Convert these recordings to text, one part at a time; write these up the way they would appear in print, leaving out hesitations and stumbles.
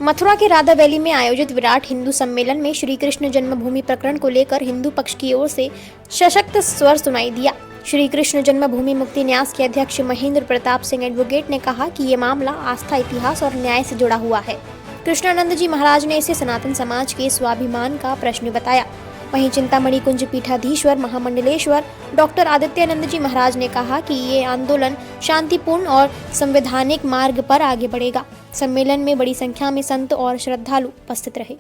मथुरा के राधा वैली में आयोजित विराट हिंदू सम्मेलन में श्री कृष्ण जन्मभूमि प्रकरण को लेकर हिंदू पक्ष की ओर से सशक्त स्वर सुनाई दिया। श्री कृष्ण जन्मभूमि मुक्ति न्यास के अध्यक्ष महेंद्र प्रताप सिंह एडवोकेट ने कहा कि ये मामला आस्था, इतिहास और न्याय से जुड़ा हुआ है। कृष्णानंद जी महाराज ने इसे सनातन समाज के स्वाभिमान का प्रश्न बताया। वहीं चिंतामणि कुंज पीठाधीश्वर महामंडलेश्वर डॉक्टर आदित्यानंद जी महाराज ने कहा कि ये आंदोलन शांतिपूर्ण और संवैधानिक मार्ग पर आगे बढ़ेगा। सम्मेलन में बड़ी संख्या में संत और श्रद्धालु उपस्थित रहे।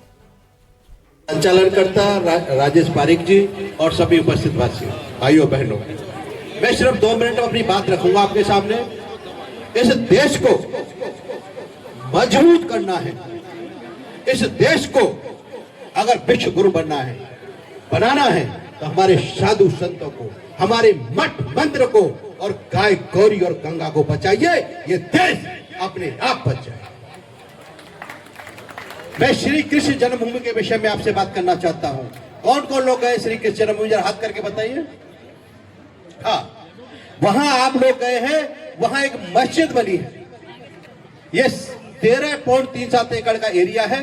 संचालनकर्ता राजेश पारिक जी और सभी उपस्थित भाइयों बहनों, मैं सिर्फ 2 मिनट अपनी बात रखूंगा आपके सामने। इस देश को मजबूत करना है, इस देश को अगर विश्व गुरु बनाना है तो हमारे साधु संतों को, हमारे मठ मंदिर को और गाय गौरी और गंगा को बचाइए। ये देश अपने आप बच जाए। मैं श्री कृष्ण जन्मभूमि के विषय में आपसे बात करना चाहता हूं। कौन कौन लोग गए श्री कृष्ण जन्मभूमि? जरा हाथ करके बताइए। हाँ, वहां आप लोग गए हैं। वहां एक मस्जिद बनी है। ये 13.37 एकड़ का एरिया है।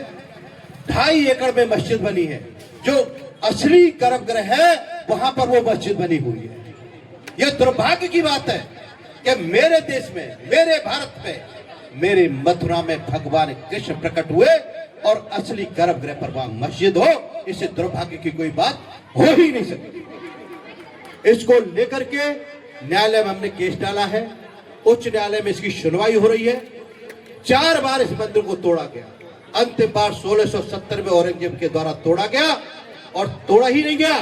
2.5 एकड़ में मस्जिद बनी है। जो असली गर्भगृह है वहां पर वो मस्जिद बनी हुई है। यह दुर्भाग्य की बात है कि मेरे देश में, मेरे भारत में, मेरे मथुरा में भगवान कृष्ण प्रकट हुए और असली गर्भगृह पर वहां मस्जिद हो। इससे दुर्भाग्य की कोई बात हो ही नहीं सकती। इसको लेकर के न्यायालय में हमने केस डाला है। उच्च न्यायालय में इसकी सुनवाई हो रही है। 4 बार इस मंदिर को तोड़ा गया। अंतिम बार 1670 में औरंगजेब के द्वारा तोड़ा गया और तोड़ा ही नहीं गया,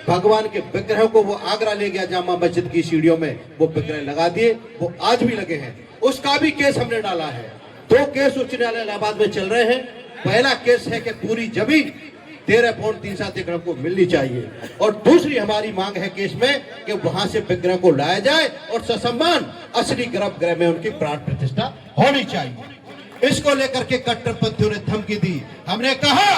भगवान के विग्रह को वो आगरा ले गया। जामा मस्जिद की सीढ़ियों में वो विग्रह लगा दिए। वो आज भी लगे हैं। उसका भी केस हमने डाला है। 2 केस उच्च न्यायालय इलाहाबाद में चल रहे हैं। पहला केस है कि पूरी जमीन 13.37 एकड़ को मिलनी चाहिए और दूसरी हमारी मांग है केस में कि वहां से विग्रह को लाया जाए और ससम्मान असली गर्भगृह में उनकी प्राण प्रतिष्ठा होनी चाहिए। इसको लेकर के कट्टरपंथियों ने धमकी दी। हमने कहा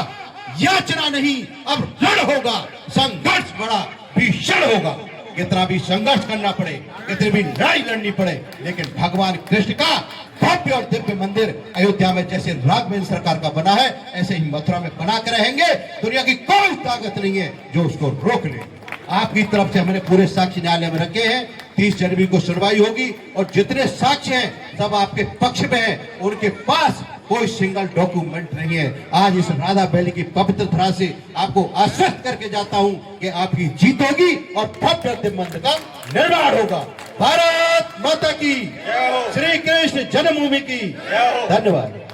याचना नहीं, अब रण होगा, संघर्ष बड़ा भीषण होगा। कितना भी संघर्ष करना पड़े, कितनी भी लड़ाई लड़नी पड़े, लेकिन भगवान कृष्ण का भव्य और दिव्य मंदिर अयोध्या में जैसे राघवेंद्र सरकार का बना है, ऐसे ही मथुरा में बना के रहेंगे। दुनिया की कोई ताकत नहीं है जो उसको रोक ले। आपकी तरफ से हमने पूरे साक्ष्य न्यायालय में रखे हैं। 30 जनवरी को सुनवाई होगी और जितने साक्ष्य हैं सब आपके पक्ष में हैं। उनके पास कोई सिंगल डॉक्यूमेंट नहीं है। आज इस राधा वैली की पवित्र धरा से आपको आश्वस्त करके जाता हूं कि आपकी जीत होगी और भव्य दिव्य मंदिर का निर्माण होगा। भारत माता की, श्री कृष्ण जन्मभूमि की। धन्यवाद।